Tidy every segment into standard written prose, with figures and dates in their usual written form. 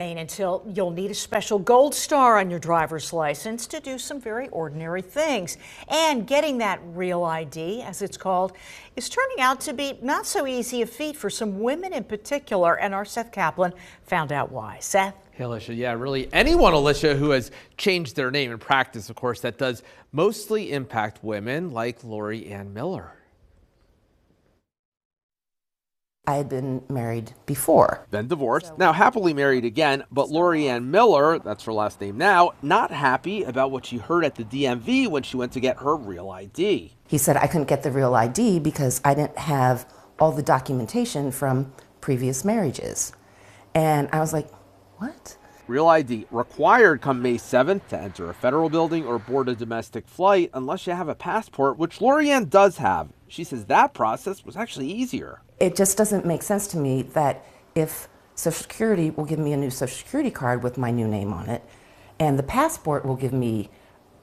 Until you'll need a special gold star on your driver's license to do some very ordinary things. And getting that real ID, as it's called, is turning out to be not so easy a feat for some women in particular. And our Seth Kaplan found out why. Seth? Hey, Alicia. Yeah, really anyone, Alicia, who has changed their name in practice, of course, that does mostly impact women like Lori Ann Miller. I had been married before. Then divorced, now happily married again, but Lori Ann Miller, that's her last name now, not happy about what she heard at the DMV when she went to get her real ID. He said I couldn't get the real ID because I didn't have all the documentation from previous marriages. And I was like, what? Real ID required come May 7th to enter a federal building or board a domestic flight unless you have a passport, which Lori Ann does have. She says that process was actually easier. It just doesn't make sense to me that if Social Security will give me a new Social Security card with my new name on it, and the passport will give me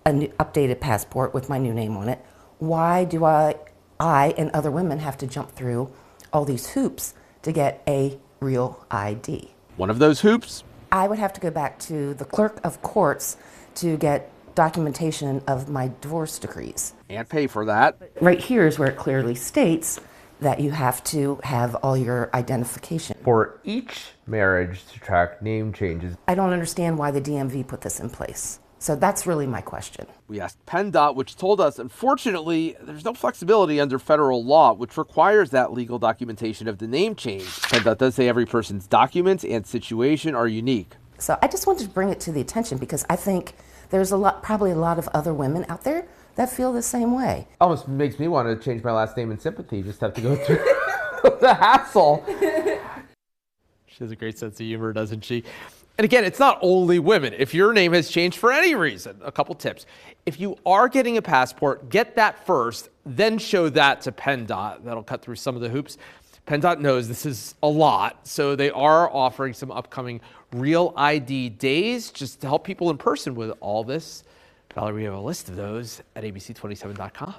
an updated passport with my new name on it, why do I and other women have to jump through all these hoops to get a real ID? One of those hoops? I would have to go back to the clerk of courts to get documentation of my divorce decrees. And pay for that. Right here is where it clearly states that you have to have all your identification. For each marriage to track name changes. I don't understand why the DMV put this in place. So that's really my question. We asked PennDOT, which told us, unfortunately, there's no flexibility under federal law, which requires that legal documentation of the name change. PennDOT does say every person's documents and situation are unique. So I just wanted to bring it to the attention because I think there's probably a lot of other women out there that feel the same way. Almost makes me want to change my last name in sympathy, just have to go through the hassle. She has a great sense of humor, doesn't she? And again, it's not only women. If your name has changed for any reason, a couple tips. If you are getting a passport, get that first, then show that to PennDOT. That'll cut through some of the hoops. PennDOT knows this is a lot, so they are offering some upcoming Real ID days just to help people in person with all this. Valerie, we have a list of those at abc27.com.